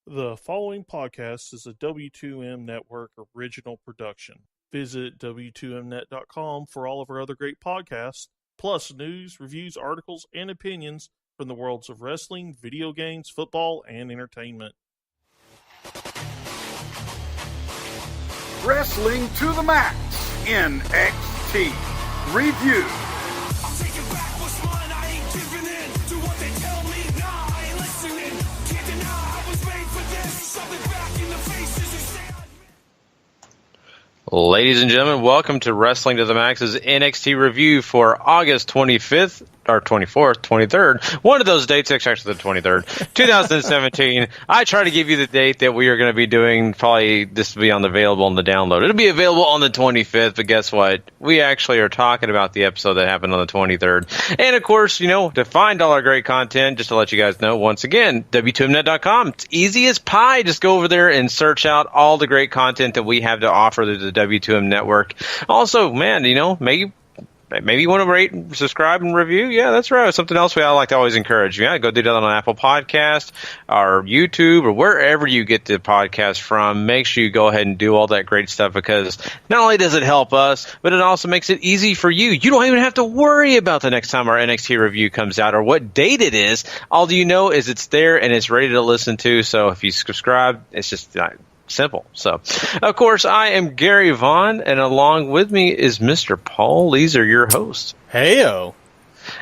The following podcast is a W2M Network original production. Visit W2Mnet.com for all of our other great podcasts, plus news, reviews, articles, and opinions from the worlds of wrestling, video games, football, and entertainment. Wrestling to the Max, NXT Review. Ladies and gentlemen, welcome to Wrestling to the Max's NXT review for August 25th, or 24th, 23rd. One of those dates, actually the 23rd, 2017. I try to give you the date that we are going to be doing. Probably this will be available on the download. It'll be available on the 25th, but guess what? We actually are talking about the episode that happened on the 23rd. And of course, you know, to find all our great content, just to let you guys know, once again, W2Mnet.com. It's easy as pie. Just go over there and search out all the great content that we have to offer to the W2M network. Also, man, you know, maybe you want to rate, subscribe, and review. Yeah, that's right. Something else I like to always encourage. Yeah, go do that on Apple Podcast or YouTube or wherever you get the podcast from. Make sure you go ahead and do all that great stuff, because not only does it help us, but it also makes it easy for you. You don't even have to worry about the next time our NXT review comes out or what date it is. All you know is it's there and it's ready to listen to. So if you subscribe, it's just simple. So, of course, I am Gary Vaughan, and along with me is Mr. Paul Leazar, your host. Heyo.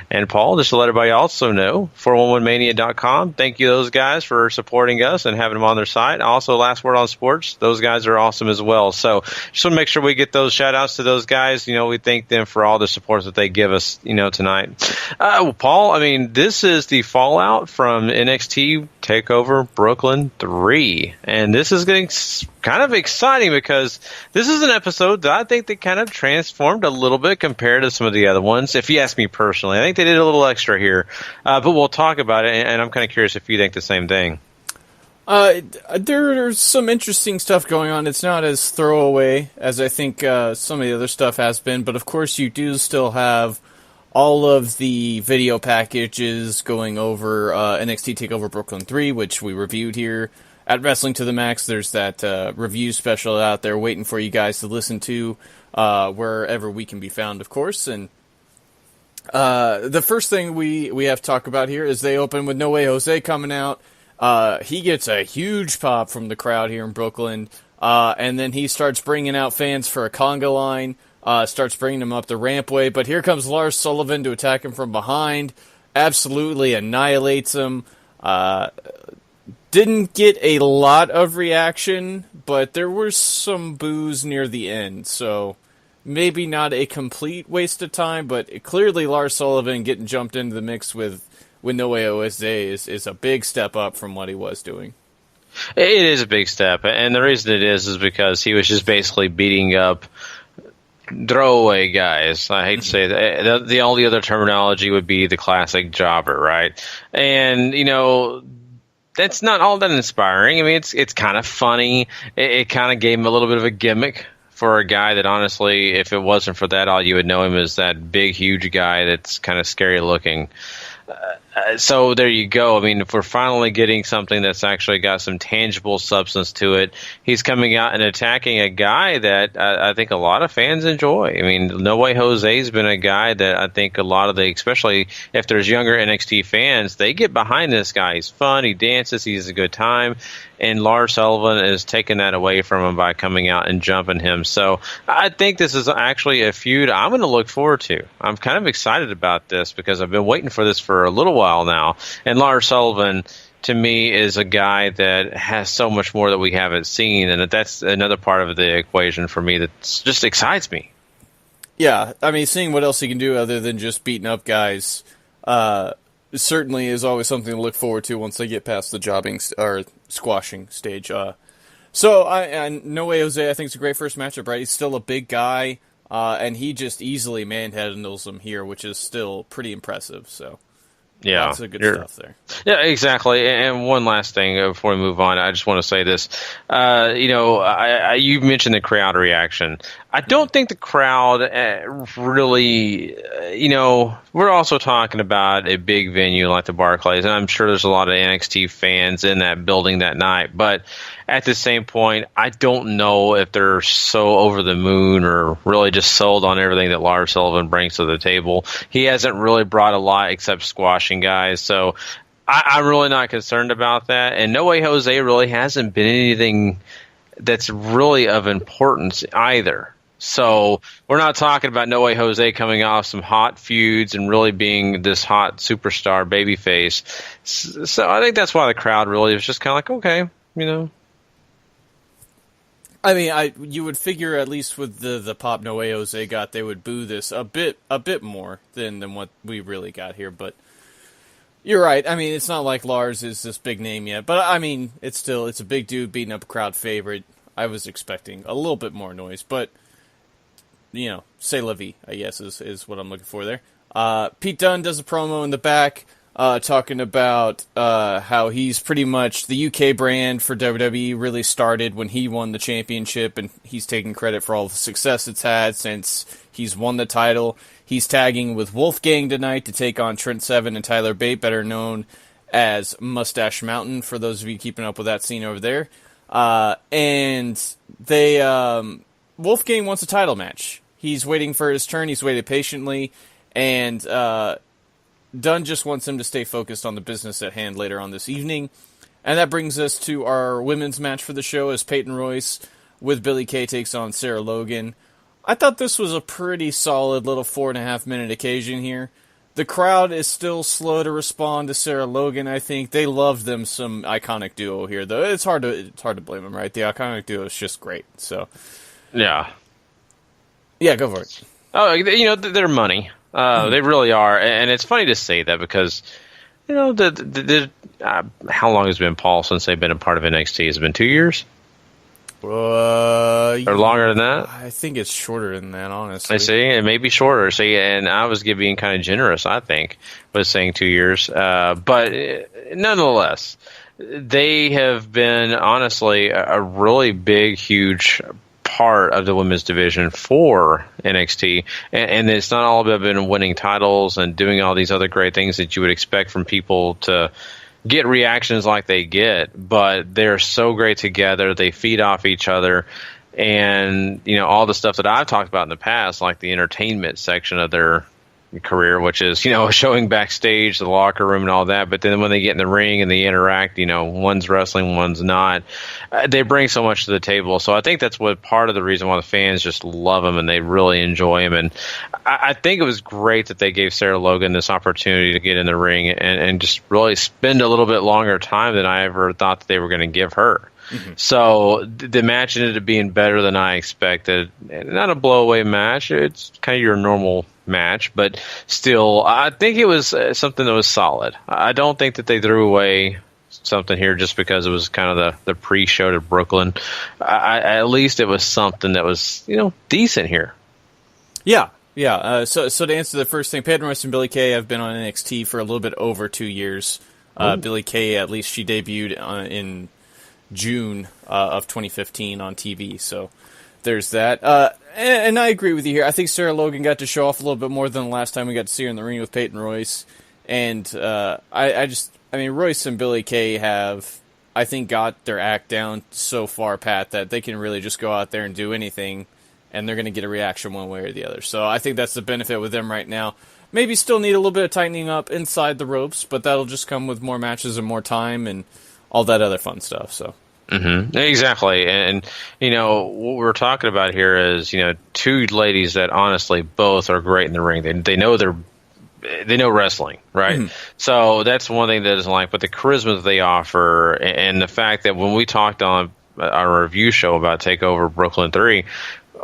And Paul, just to let everybody also know, 411mania.com. Thank you, those guys, for supporting us and having them on their site. Also, Last Word on Sports. Those guys are awesome as well. So, just want to make sure we get those shout-outs to those guys. You know, we thank them for all the support that they give us, you know, tonight. Paul, I mean, this is the fallout from NXT TakeOver Brooklyn 3. And this is getting kind of exciting because this is an episode that I think they kind of transformed a little bit compared to some of the other ones, if you ask me personally. I think they did a little extra here, but we'll talk about it, and I'm kind of curious if you think the same thing. There's some interesting stuff going on. It's not as throwaway as I think some of the other stuff has been, but of course you do still have all of the video packages going over NXT TakeOver Brooklyn 3, which we reviewed here at Wrestling to the Max. There's that review special out there waiting for you guys to listen to wherever we can be found, of course. And the first thing we have to talk about here is they open with No Way Jose coming out. He gets a huge pop from the crowd here in Brooklyn, and then he starts bringing out fans for a conga line, starts bringing them up the rampway, but here comes Lars Sullivan to attack him from behind, absolutely annihilates him. Didn't get a lot of reaction, but there was some boos near the end, so maybe not a complete waste of time, but clearly Lars Sullivan getting jumped into the mix with No Way Jose is a big step up from what he was doing. It is a big step, and the reason it is because he was just basically beating up throwaway guys. I hate to say that. The only other terminology would be the classic jobber, right? And, you know, that's not all that inspiring. I mean, it's kind of funny. It kind of gave him a little bit of a gimmick for a guy that, honestly, if it wasn't for that, all you would know him as that big, huge guy that's kind of scary looking. So there you go. I mean, if we're finally getting something that's actually got some tangible substance to it, he's coming out and attacking a guy that I think a lot of fans enjoy. I mean, No Way Jose's been a guy that I think a lot of especially if there's younger NXT fans, they get behind this guy. He's fun, he dances, he has a good time, and Lars Sullivan is taking that away from him by coming out and jumping him. So I think this is actually a feud I'm going to look forward to. I'm kind of excited about this because I've been waiting for this for a little while now. And Lars Sullivan, to me, is a guy that has so much more that we haven't seen, and that's another part of the equation for me that just excites me. Yeah, I mean, seeing what else he can do other than just beating up guys certainly is always something to look forward to once they get past the jobbing or squashing stage. So No Way Jose, I think it's a great first matchup, right? He's still a big guy, and he just easily manhandles him here, which is still pretty impressive. So yeah, lots of good stuff there. Yeah, exactly. And one last thing before we move on, I just want to say this. You know, you mentioned the crowd reaction. I don't think the crowd really, we're also talking about a big venue like the Barclays, and I'm sure there's a lot of NXT fans in that building that night. But at the same point, I don't know if they're so over the moon or really just sold on everything that Lars Sullivan brings to the table. He hasn't really brought a lot except squashing guys, so I'm really not concerned about that. And No Way Jose really hasn't been anything that's really of importance either. So we're not talking about No Way Jose coming off some hot feuds and really being this hot superstar babyface. So I think that's why the crowd really was just kind of like, okay, I mean, you would figure at least with the pop No Way Jose got, they would boo this a bit more than what we really got here. But you're right. I mean, it's not like Lars is this big name yet. But I mean, it's a big dude beating up a crowd favorite. I was expecting a little bit more noise, but c'est la vie, I guess, is what I'm looking for there. Pete Dunne does a promo in the back, talking about how he's pretty much the UK brand for WWE really started when he won the championship, and he's taking credit for all the success it's had since he's won the title. He's tagging with Wolfgang tonight to take on Trent Seven and Tyler Bate, better known as Moustache Mountain, for those of you keeping up with that scene over there. And Wolfgang wants a title match. He's waiting for his turn. He's waited patiently, and Dunne just wants him to stay focused on the business at hand later on this evening. And that brings us to our women's match for the show, as Peyton Royce with Billie Kay takes on Sarah Logan. I thought this was a pretty solid little 4.5-minute occasion here. The crowd is still slow to respond to Sarah Logan. I think they love them some Iconic Duo here, though. It's hard to blame them, right? The Iconic Duo is just great. So, yeah, go for it. Oh, they're money. They really are, and it's funny to say that because how long has it been, Paul, since they've been a part of NXT? Has it been 2 years? Or longer than that? I think it's shorter than that, honestly. I see. It may be shorter. See, and I was being kind of generous, I think, with saying 2 years. But nonetheless, they have been, honestly, a really big, huge part of the women's division for NXT. And it's not all about been winning titles and doing all these other great things that you would expect from people to get reactions like they get, but they're so great together. They feed off each other, and all the stuff that I've talked about in the past, like the entertainment section of their career, which is showing backstage, the locker room, and all that. But then when they get in the ring and they interact, one's wrestling, one's not. They bring so much to the table. So I think that's what part of the reason why the fans just love them and they really enjoy him. And I think it was great that they gave Sarah Logan this opportunity to get in the ring and just really spend a little bit longer time than I ever thought that they were going to give her. Mm-hmm. So the match ended up being better than I expected. Not a blow-away match. It's kind of your normal match, but still, I think it was something that was solid. I don't think that they threw away something here just because it was kind of the pre-show to Brooklyn. At least it was something that was, decent here. Yeah. So to answer the first thing, Peyton Royce and Billie Kay have been on NXT for a little bit over 2 years. Billie Kay, at least she debuted in June of 2015 on TV, so there's that. And I agree with you here. I think Sarah Logan got to show off a little bit more than the last time we got to see her in the ring with Peyton Royce. And Royce and Billie Kay have, I think, got their act down so far, Pat, that they can really just go out there and do anything, and they're going to get a reaction one way or the other. So I think that's the benefit with them right now. Maybe still need a little bit of tightening up inside the ropes, but that'll just come with more matches and more time and all that other fun stuff. So. Mm-hmm. Exactly. And, what we're talking about here is, two ladies that honestly both are great in the ring. They know they know wrestling, right? Mm-hmm. So that's one thing that isn't but the charisma that they offer and the fact that when we talked on our review show about TakeOver Brooklyn 3,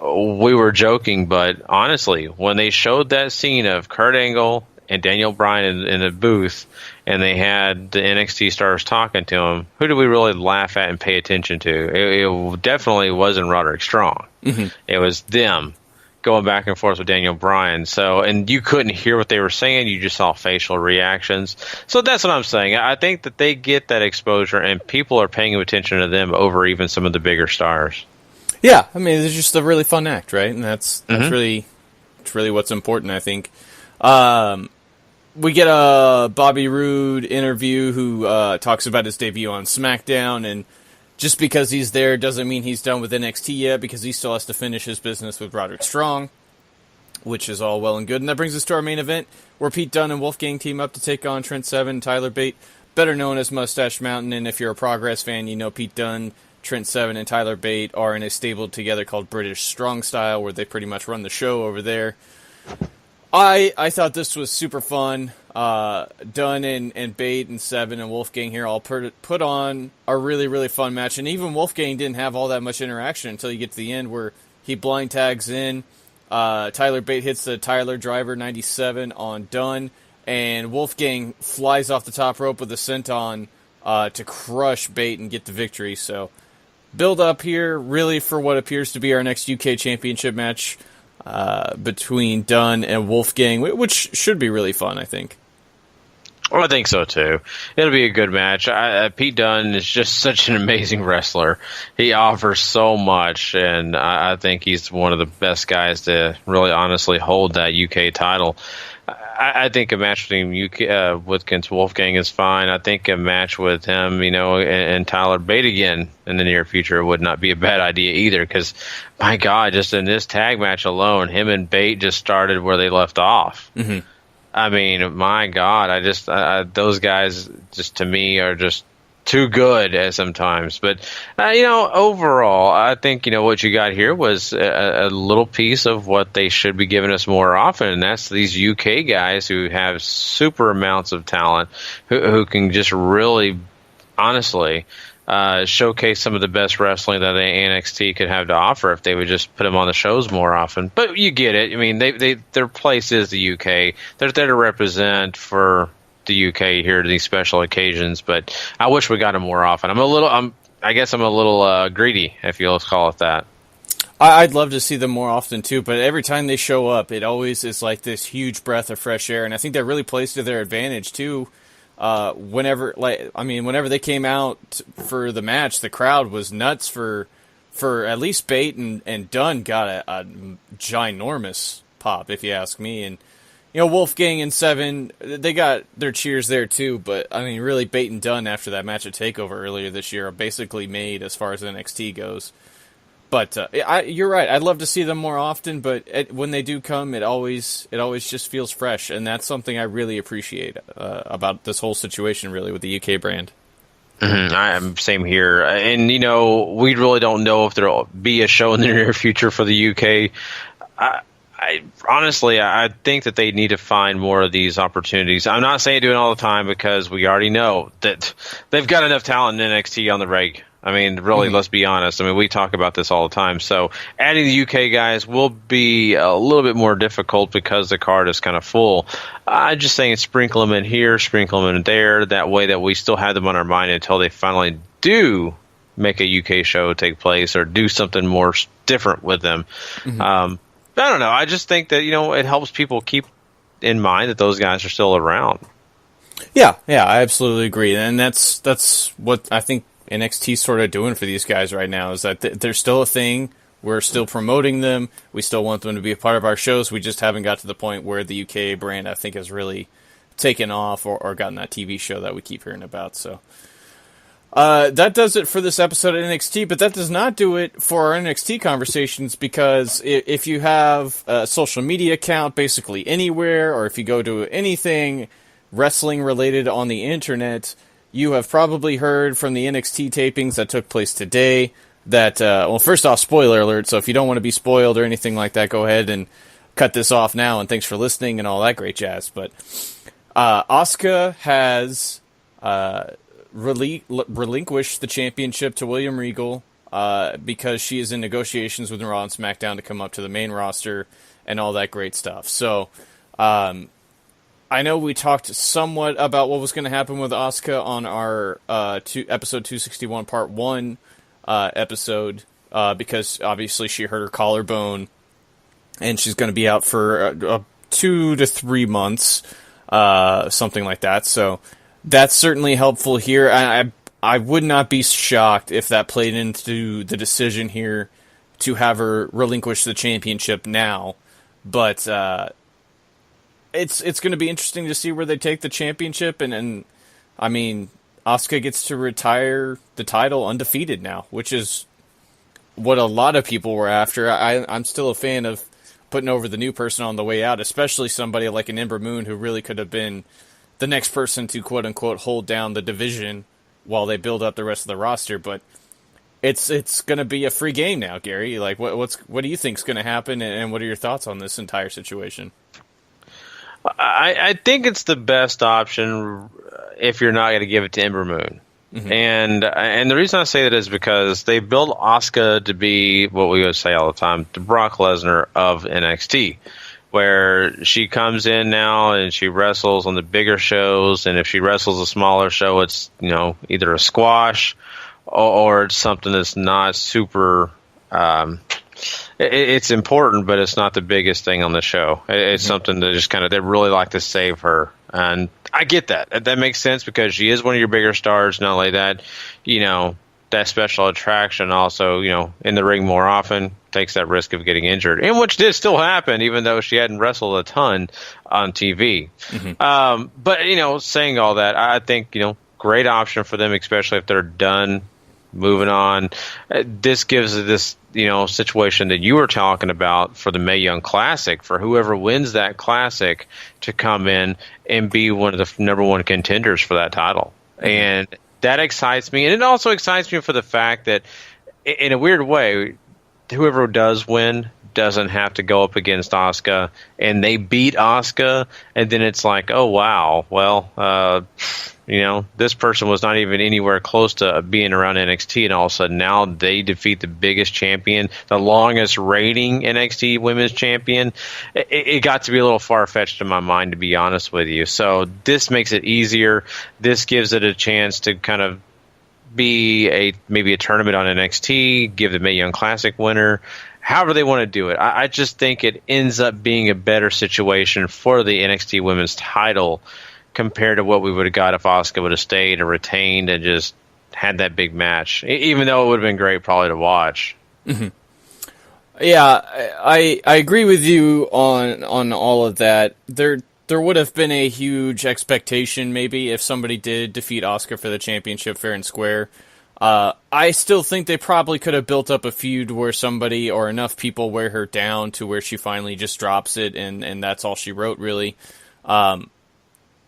we were joking, but honestly, when they showed that scene of Kurt Angle and Daniel Bryan in the booth, and they had the NXT stars talking to him, who do we really laugh at and pay attention to? It definitely wasn't Roderick Strong. Mm-hmm. It was them going back and forth with Daniel Bryan. So, and you couldn't hear what they were saying. You just saw facial reactions. So that's what I'm saying. I think that they get that exposure, and people are paying attention to them over even some of the bigger stars. Yeah, I mean, it's just a really fun act, right? And that's really what's important, I think. We get a Bobby Roode interview who talks about his debut on SmackDown, and just because he's there doesn't mean he's done with NXT yet, because he still has to finish his business with Roderick Strong, which is all well and good. And that brings us to our main event, where Pete Dunne and Wolfgang team up to take on Trent Seven and Tyler Bate, better known as Moustache Mountain. And if you're a Progress fan, you know Pete Dunne, Trent Seven, and Tyler Bate are in a stable together called British Strong Style, where they pretty much run the show over there. I thought this was super fun. Dunne and Bate and Seven and Wolfgang here all put on a really, really fun match. And even Wolfgang didn't have all that much interaction until you get to the end, where he blind tags in. Tyler Bate hits the Tyler Driver 97 on Dunne, and Wolfgang flies off the top rope with a senton to crush Bate and get the victory. So, build up here really for what appears to be our next UK Championship match between Dunne and Wolfgang, which should be really fun, I think. Well, I think so too. It'll be a good match. Pete Dunne is just such an amazing wrestler. He offers so much, and I think he's one of the best guys to really honestly hold that UK title. I think a match between UK with Wolfgang is fine. I think a match with him, and Tyler Bate again in the near future would not be a bad idea either. Because, my God, just in this tag match alone, him and Bate just started where they left off. Mm-hmm. I mean, my God, those guys just to me are just too good at sometimes. But, overall, I think, what you got here was a little piece of what they should be giving us more often. And that's these UK guys who have super amounts of talent, who can just really, honestly, showcase some of the best wrestling that the NXT could have to offer if they would just put them on the shows more often. But you get it. I mean, their place is the UK. They're there to represent for the UK here to these special occasions, but I wish we got them more often. I guess I'm a little greedy, if you'll call it that. I'd love to see them more often too, but every time they show up, it always is like this huge breath of fresh air, and I think that really plays to their advantage too. Whenever they came out for the match, the crowd was nuts for at least Bate and Dunne got a ginormous pop, if you ask me. And Wolfgang and Seven, they got their cheers there too. But I mean, really, Bate and Dunne after that match at TakeOver earlier this year are basically made as far as NXT goes. But you're right. I'd love to see them more often, but when they do come, it always just feels fresh, and that's something I really appreciate about this whole situation, really, with the UK brand. Mm-hmm. Same here, and we really don't know if there'll be a show in the near future for the UK. I honestly think that they need to find more of these opportunities. I'm not saying do it all the time, because we already know that they've got enough talent in NXT on the reg. I mean, really, let's be honest. I mean, we talk about this all the time. So adding the UK guys will be a little bit more difficult because the card is kind of full. I'm just saying sprinkle them in here, sprinkle them in there. That way that we still have them on our mind until they finally do make a UK show take place or do something more different with them. Mm-hmm. I don't know. I just think that, it helps people keep in mind that those guys are still around. Yeah, I absolutely agree. And that's what I think NXT's sort of doing for these guys right now, is that they're still a thing. We're still promoting them. We still want them to be a part of our shows. We just haven't got to the point where the UK brand, I think, has really taken off or gotten that TV show that we keep hearing about. So that does it for this episode of NXT, but that does not do it for our NXT conversations, because if you have a social media account basically anywhere, or if you go to anything wrestling related on the internet, you have probably heard from the NXT tapings that took place today that, first off, spoiler alert, so if you don't want to be spoiled or anything like that, go ahead and cut this off now, and thanks for listening and all that great jazz. But Asuka has relinquished the championship to William Regal because she is in negotiations with Raw and SmackDown to come up to the main roster and all that great stuff. So, I know we talked somewhat about what was going to happen with Asuka on our episode 261 part 1 episode, because obviously she hurt her collarbone and she's going to be out for 2 to 3 months, something like that. So that's certainly helpful here. I would not be shocked if that played into the decision here to have her relinquish the championship now. But it's going to be interesting to see where they take the championship. And I mean, Asuka gets to retire the title undefeated now, which is what a lot of people were after. I'm still a fan of putting over the new person on the way out, especially somebody like an Ember Moon who really could have been the next person to quote-unquote hold down the division while they build up the rest of the roster. But it's going to be a free game now, Gary. Like, what do you think is going to happen, and what are your thoughts on this entire situation? I think it's the best option if you're not going to give it to Ember Moon. Mm-hmm. And the reason I say that is because they built Asuka to be what we would say all the time, the Brock Lesnar of NXT, where she comes in now and she wrestles on the bigger shows, and if she wrestles a smaller show, it's either a squash or it's something that's not super. It's important, but it's not the biggest thing on the show. It's something that just they really like to save her. And I get that. That makes sense because she is one of your bigger stars. Not only that, that special attraction also, in the ring more often takes that risk of getting injured. And which did still happen, even though she hadn't wrestled a ton on TV. Mm-hmm. But, saying all that, I think, great option for them, especially if they're done moving on. This gives this, situation that you were talking about for the Mae Young Classic, for whoever wins that classic to come in and be one of the number one contenders for that title. Mm-hmm. And that excites me. And it also excites me for the fact that, in a weird way, whoever does win doesn't have to go up against Asuka, and they beat Asuka, and then it's like, oh, wow, well, this person was not even anywhere close to being around NXT, and all of a sudden now they defeat the biggest champion, the longest reigning NXT women's champion. It got to be a little far-fetched in my mind, to be honest with you. So this makes it easier. This gives it a chance to kind of be maybe a tournament on NXT, give the Mae Young Classic winner, however they want to do it. I just think it ends up being a better situation for the NXT women's title compared to what we would have got if Asuka would have stayed and retained and just had that big match, even though it would have been great probably to watch. Mm-hmm. Yeah, I agree with you on all of that. There would have been a huge expectation maybe if somebody did defeat Asuka for the championship fair and square. I still think they probably could have built up a feud where somebody or enough people wear her down to where she finally just drops it, and that's all she wrote, really.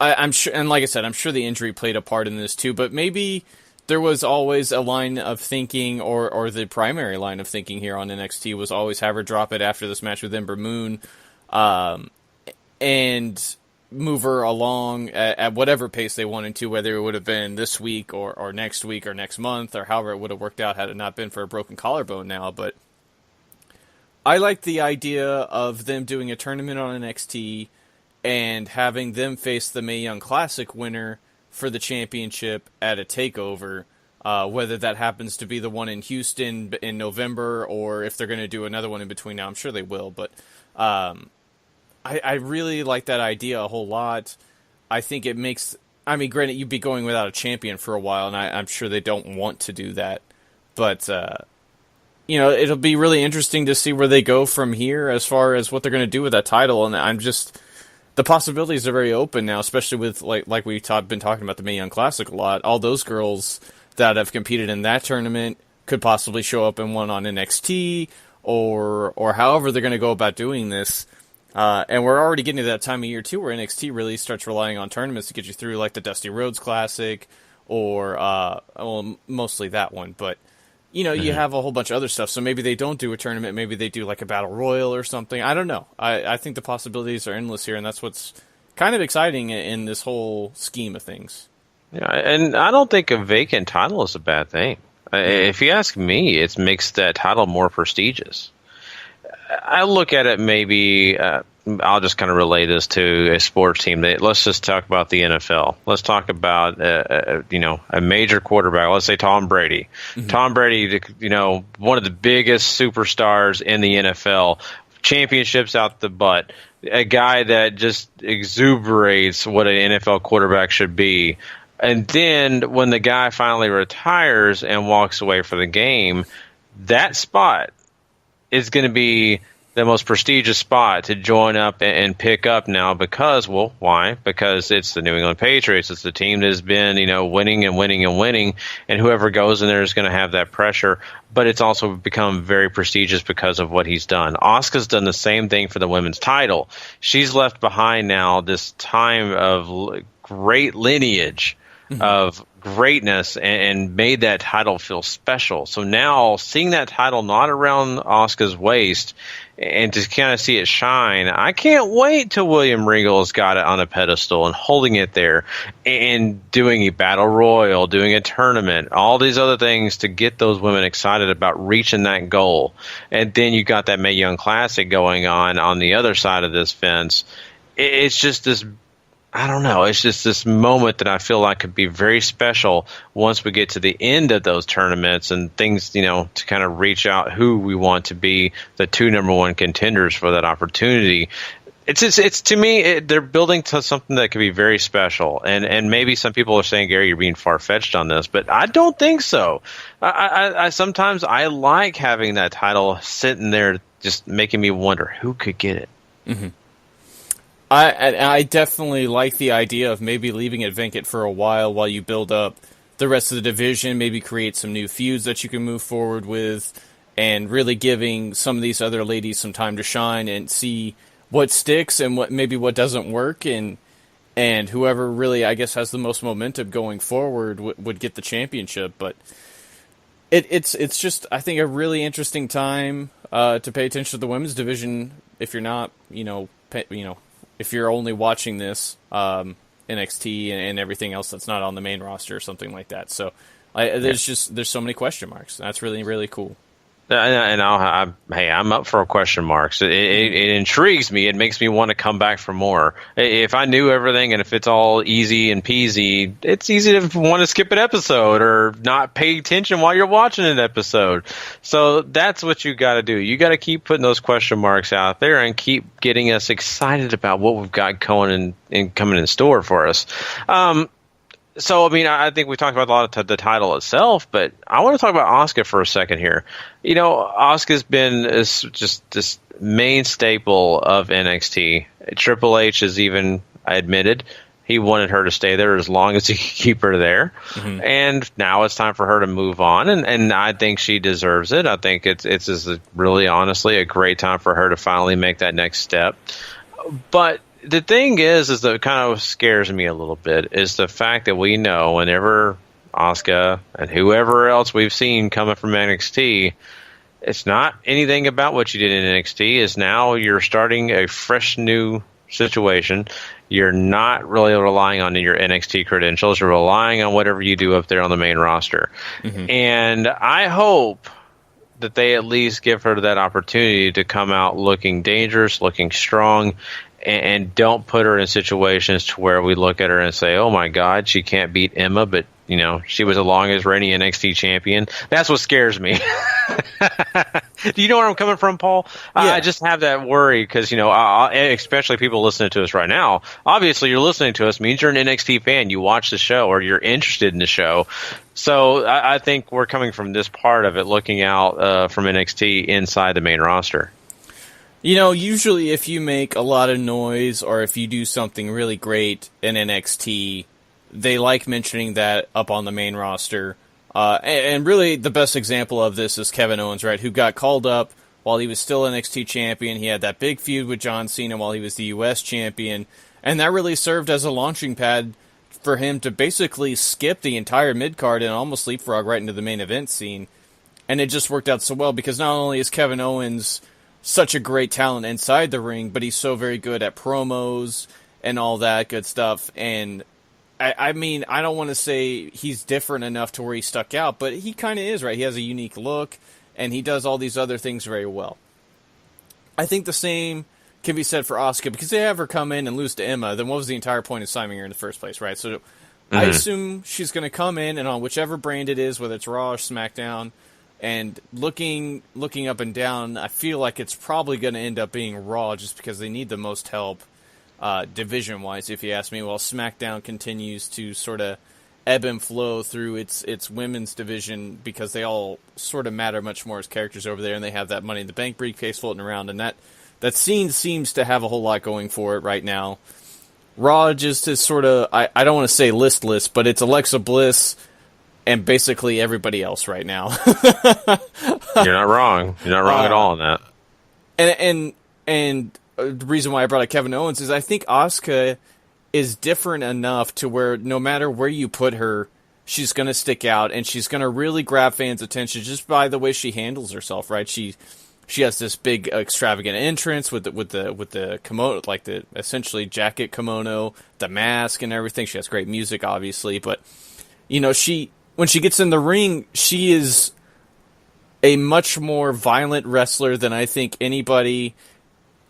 I'm sure, and like I said, I'm sure the injury played a part in this too, but maybe there was always a line of thinking, or the primary line of thinking here on NXT was always have her drop it after this match with Ember Moon, and move her along at whatever pace they wanted to, whether it would have been this week or next week or next month or however it would have worked out had it not been for a broken collarbone now. But I like the idea of them doing a tournament on NXT and having them face the Mae Young Classic winner for the championship at a TakeOver, whether that happens to be the one in Houston in November or if they're going to do another one in between now. I'm sure they will, but I really like that idea a whole lot. I think it makes... I mean, granted, you'd be going without a champion for a while, and I'm sure they don't want to do that, but... it'll be really interesting to see where they go from here as far as what they're going to do with that title, and I'm just... The possibilities are very open now, especially with, like we've been talking about the Mae Young Classic a lot. All those girls that have competed in that tournament could possibly show up in one on NXT, or however they're going to go about doing this. And we're already getting to that time of year, too, where NXT really starts relying on tournaments to get you through, like the Dusty Rhodes Classic, or, mostly that one, but... you have a whole bunch of other stuff, so maybe they don't do a tournament, maybe they do like a Battle Royal or something. I don't know. I think the possibilities are endless here, and that's what's kind of exciting in this whole scheme of things. Yeah, and I don't think a vacant title is a bad thing. If you ask me, it makes that title more prestigious. I look at it maybe... I'll just kind of relate this to a sports team. Let's just talk about the NFL. Let's talk about a major quarterback. Let's say Tom Brady. Mm-hmm. Tom Brady, one of the biggest superstars in the NFL, championships out the butt, a guy that just exuberates what an NFL quarterback should be. And then when the guy finally retires and walks away for the game, that spot is going to be the most prestigious spot to join up and pick up now because, well, why? Because it's the New England Patriots. It's the team that has been, winning and winning and winning, and whoever goes in there is going to have that pressure. But it's also become very prestigious because of what he's done. Asuka's done the same thing for the women's title. She's left behind now this time of great lineage of greatness and made that title feel special. So now seeing that title not around Asuka's waist and to kind of see it shine, I can't wait till William Regal's got it on a pedestal and holding it there and doing a battle royal, doing a tournament, all these other things to get those women excited about reaching that goal. And then you got that Mae Young Classic going on the other side of this fence. It's just this, I don't know. It's just this moment that I feel like could be very special once we get to the end of those tournaments and things, to kind of reach out who we want to be the 2 number 1 contenders for that opportunity. It's to me, they're building to something that could be very special. And maybe some people are saying, Gary, you're being far-fetched on this, but I don't think so. I sometimes I like having that title sitting there just making me wonder who could get it. Mm-hmm. I definitely like the idea of maybe leaving it vacant for a while you build up the rest of the division, maybe create some new feuds that you can move forward with, and really giving some of these other ladies some time to shine and see what sticks and what doesn't work, and whoever really, I guess, has the most momentum going forward would get the championship. But it's just, I think, a really interesting time to pay attention to the women's division if you're not, if you're only watching this, NXT and everything else that's not on the main roster or something like that. So there's so many question marks. That's really, really cool. And I'm up for question marks. It intrigues me. It makes me want to come back for more. If I knew everything and if it's all easy and peasy, it's easy to want to skip an episode or not pay attention while you're watching an episode. So that's what you got to do. You got to keep putting those question marks out there and keep getting us excited about what we've got going and coming in store for us. So, I think we talked about a lot of the title itself, but I want to talk about Asuka for a second here. Asuka's been just this main staple of NXT. Triple H has even admitted he wanted her to stay there as long as he could keep her there. Mm-hmm. And now it's time for her to move on, and I think she deserves it. I think it's really, honestly, a great time for her to finally make that next step. But the thing is that kind of scares me a little bit is the fact that we know whenever Asuka and whoever else we've seen coming from NXT, it's not anything about what you did in NXT. Is now you're starting a fresh new situation. You're not really relying on your NXT credentials. You're relying on whatever you do up there on the main roster. Mm-hmm. And I hope that they at least give her that opportunity to come out looking dangerous, looking strong, and don't put her in situations to where we look at her and say, oh my God, she can't beat Emma, but she was the longest reigning NXT champion. That's what scares me. Do you know where I'm coming from, Paul? Yeah. I just have that worry because, especially people listening to us right now, obviously you're listening to us means you're an NXT fan. You watch the show or you're interested in the show. So I think we're coming from this part of it, looking out from NXT inside the main roster. Usually if you make a lot of noise or if you do something really great in NXT, they like mentioning that up on the main roster. And really the best example of this is Kevin Owens, right, who got called up while he was still NXT champion. He had that big feud with John Cena while he was the US champion, and that really served as a launching pad for him to basically skip the entire mid-card and almost leapfrog right into the main event scene. And it just worked out so well because not only is Kevin Owens such a great talent inside the ring, but he's so very good at promos and all that good stuff. And I don't want to say he's different enough to where he stuck out, but he kind of is, right? He has a unique look, and he does all these other things very well. I think the same can be said for Asuka, because if they have her come in and lose to Emma, then what was the entire point of signing her in the first place, right? So I assume she's going to come in, and on whichever brand it is, whether it's Raw or SmackDown, and looking up and down, I feel like it's probably going to end up being Raw just because they need the most help division-wise, if you ask me, while SmackDown continues to sort of ebb and flow through its women's division because they all sort of matter much more as characters over there, and they have that Money in the Bank briefcase floating around, and that scene seems to have a whole lot going for it right now. Raw just is sort of, I don't want to say listless, but it's Alexa Bliss and basically everybody else right now. You're not wrong. You're not wrong at all on that. And the reason why I brought up Kevin Owens is I think Asuka is different enough to where no matter where you put her, she's going to stick out and she's going to really grab fans' attention just by the way she handles herself, right? She has this big extravagant entrance with the kimono, like the essentially jacket kimono, the mask and everything. She has great music, obviously, but you know, when she gets in the ring, she is a much more violent wrestler than I think anybody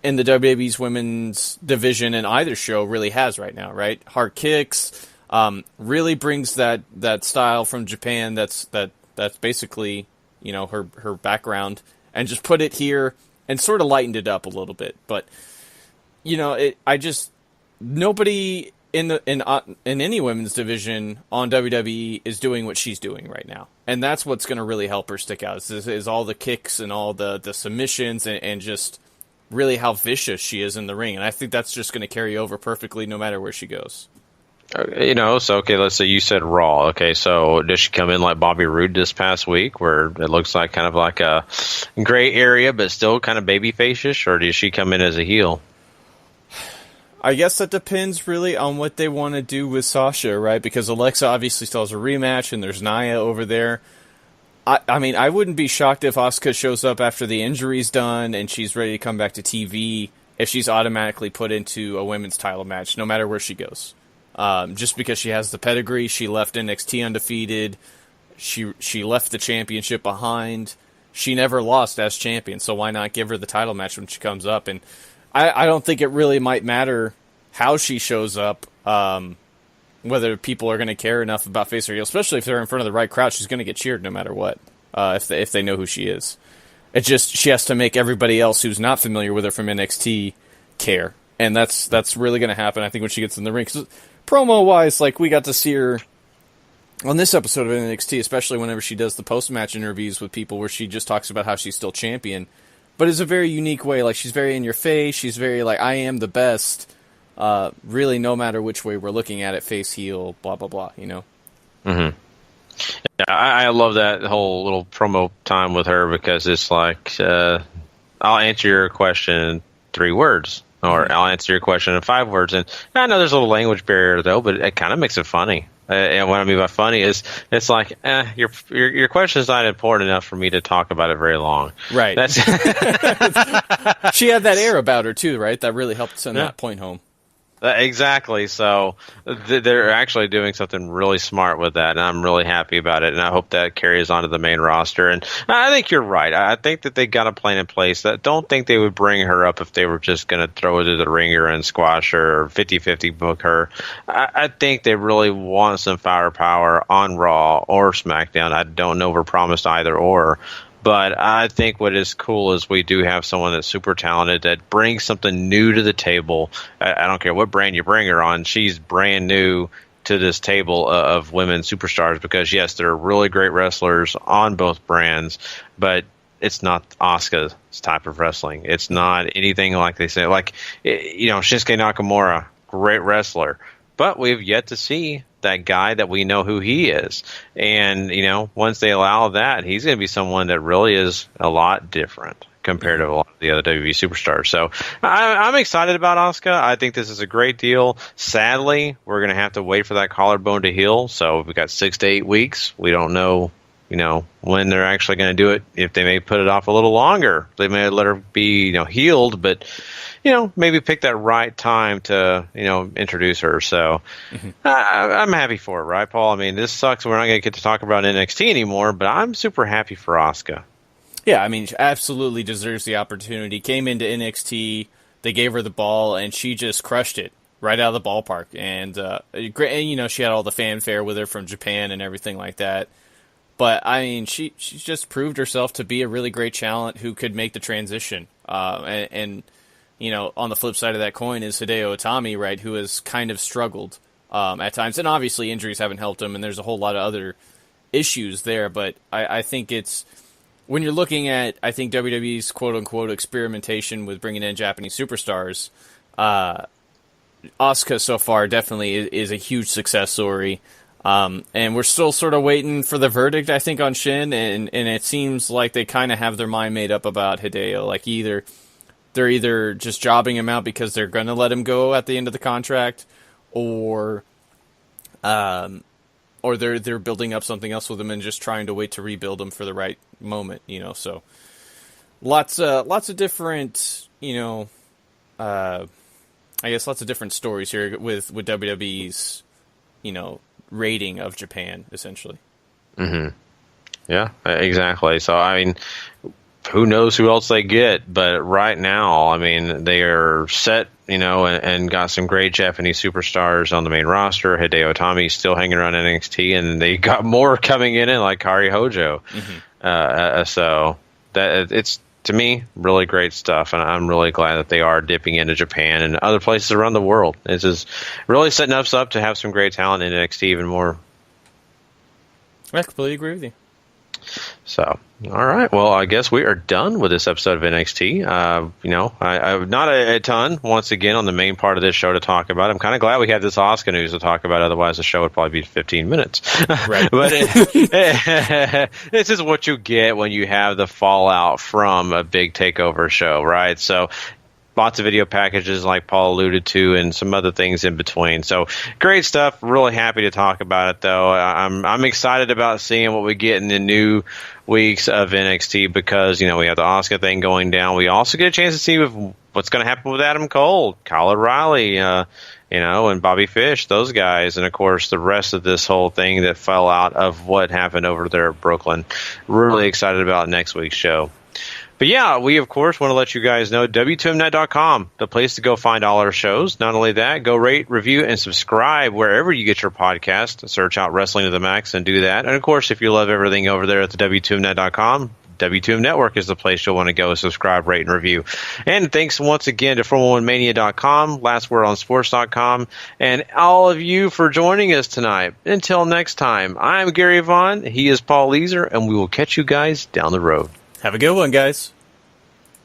in the WWE's women's division in either show really has right now, right? Hard kicks, really brings that style from Japan that's basically, you know, her background, and just put it here and sort of lightened it up a little bit. But, you know, nobody in any women's division on WWE is doing what she's doing right now. And that's what's going to really help her stick out is all the kicks and all the submissions and just really how vicious she is in the ring. And I think that's just going to carry over perfectly no matter where she goes. You know, so, okay, let's say you said Raw. Okay, so does she come in like Bobby Roode this past week where it looks like kind of like a gray area but still kind of babyface-ish, or does she come in as a heel? I guess that depends really on what they want to do with Sasha, right? Because Alexa obviously still has a rematch, and there's Nia over there. I mean, I wouldn't be shocked if Asuka shows up after the injury's done and she's ready to come back to TV if she's automatically put into a women's title match, no matter where she goes. Just because she has the pedigree, she left NXT undefeated, she left the championship behind, she never lost as champion, so why not give her the title match when she comes up? And I don't think it really might matter how she shows up, whether people are going to care enough about face or heel, especially if they're in front of the right crowd. She's going to get cheered no matter what, if they know who she is. It's just she has to make everybody else who's not familiar with her from NXT care, and that's really going to happen, I think, when she gets in the ring. 'Cause promo-wise, like, we got to see her on this episode of NXT, especially whenever she does the post-match interviews with people where she just talks about how she's still champion, but it's a very unique way. Like, she's very in your face. She's very like, I am the best. Really, no matter which way we're looking at it, face, heel, blah, blah, blah, you know? Mm-hmm. Yeah, I love that whole little promo time with her because it's like, I'll answer your question in 3 words, or I'll answer your question in 5 words. And I know there's a little language barrier, though, but it kind of makes it funny. And what I mean by funny is it's like, your question is not important enough for me to talk about it very long. Right. That's she had that air about her, too, right? That really helped send that point home. Exactly. So they're actually doing something really smart with that, and I'm really happy about it, and I hope that carries on to the main roster. And I think you're right. I think that they got a plan in place. I don't think they would bring her up if they were just going to throw her to the ringer and squash her or 50-50 book her. I think they really want some firepower on Raw or SmackDown. I don't know if we're promised either or. But I think what is cool is we do have someone that's super talented that brings something new to the table. I don't care what brand you bring her on. She's brand new to this table of women superstars because, yes, they're really great wrestlers on both brands, but it's not Asuka's type of wrestling. It's not anything like they say. Like, you know, Shinsuke Nakamura, great wrestler. But we've yet to see that guy that we know who he is. And, you know, once they allow that, he's going to be someone that really is a lot different compared to a lot of the other WWE superstars. So I'm excited about Asuka. I think this is a great deal. Sadly, we're going to have to wait for that collarbone to heal. So we've got 6 to 8 weeks. We don't know, you know, when they're actually going to do it. If they may put it off a little longer, they may let her be, you know, healed, but, you know, maybe pick that right time to, you know, introduce her. So I'm happy for it, right, Paul? I mean, this sucks. We're not going to get to talk about NXT anymore, but I'm super happy for Asuka. Yeah, I mean, she absolutely deserves the opportunity. Came into NXT, they gave her the ball, and she just crushed it right out of the ballpark. And, you know, she had all the fanfare with her from Japan and everything like that. But, I mean, she's just proved herself to be a really great talent who could make the transition. And you know, on the flip side of that coin is Hideo Itami, right, who has kind of struggled at times. And obviously injuries haven't helped him, and there's a whole lot of other issues there. But I think it's, when you're looking at, I think WWE's quote-unquote experimentation with bringing in Japanese superstars, Asuka so far definitely is a huge success story. And we're still sort of waiting for the verdict, I think, on Shin, and it seems like they kind of have their mind made up about Hideo. Like, they're either just jobbing him out because they're going to let him go at the end of the contract, or they're building up something else with him and just trying to wait to rebuild him for the right moment, so lots of different, I guess lots of different stories here with WWE's, rating of Japan, essentially. Mm-hmm. Yeah, exactly. So, I mean, who knows who else they get, but right now, I mean, they are set, and got some great Japanese superstars on the main roster. Hideo Itami's still hanging around NXT, and they got more coming in like Kari Hojo. Mm-hmm. So that it's, to me, really great stuff, and I'm really glad that they are dipping into Japan and other places around the world. This is really setting us up to have some great talent in NXT even more. I completely agree with you. So, all right. Well, I guess we are done with this episode of NXT. I not a ton, once again, on the main part of this show to talk about. I'm kind of glad we had this Asuka news to talk about. Otherwise, the show would probably be 15 minutes. Right. But this is what you get when you have the fallout from a big takeover show, right? So, lots of video packages like Paul alluded to, and some other things in between. So great stuff. Really happy to talk about it, though. I'm excited about seeing what we get in the new weeks of NXT, because we have the Asuka thing going down. We also get a chance to see what's going to happen with Adam Cole, Kyle O'Reilly, and Bobby Fish, those guys, and of course the rest of this whole thing that fell out of what happened over there at Brooklyn. Really excited about next week's show. But yeah, we, of course, want to let you guys know, W2Mnet.com, the place to go find all our shows. Not only that, go rate, review, and subscribe wherever you get your podcast. Search out Wrestling to the Max and do that. And, of course, if you love everything over there at the W2Mnet.com, W2M Network is the place you'll want to go. Subscribe, rate, and review. And thanks once again to Formula1Mania.com, LastWordOnSports.com, and all of you for joining us tonight. Until next time, I'm Gary Vaughan, he is Paul Leazar, and we will catch you guys down the road. Have a good one, guys.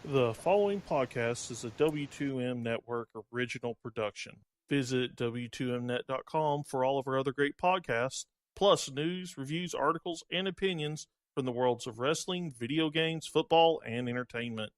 The following podcast is a W2M Network original production. Visit W2Mnet.com for all of our other great podcasts, plus news, reviews, articles, and opinions from the worlds of wrestling, video games, football, and entertainment.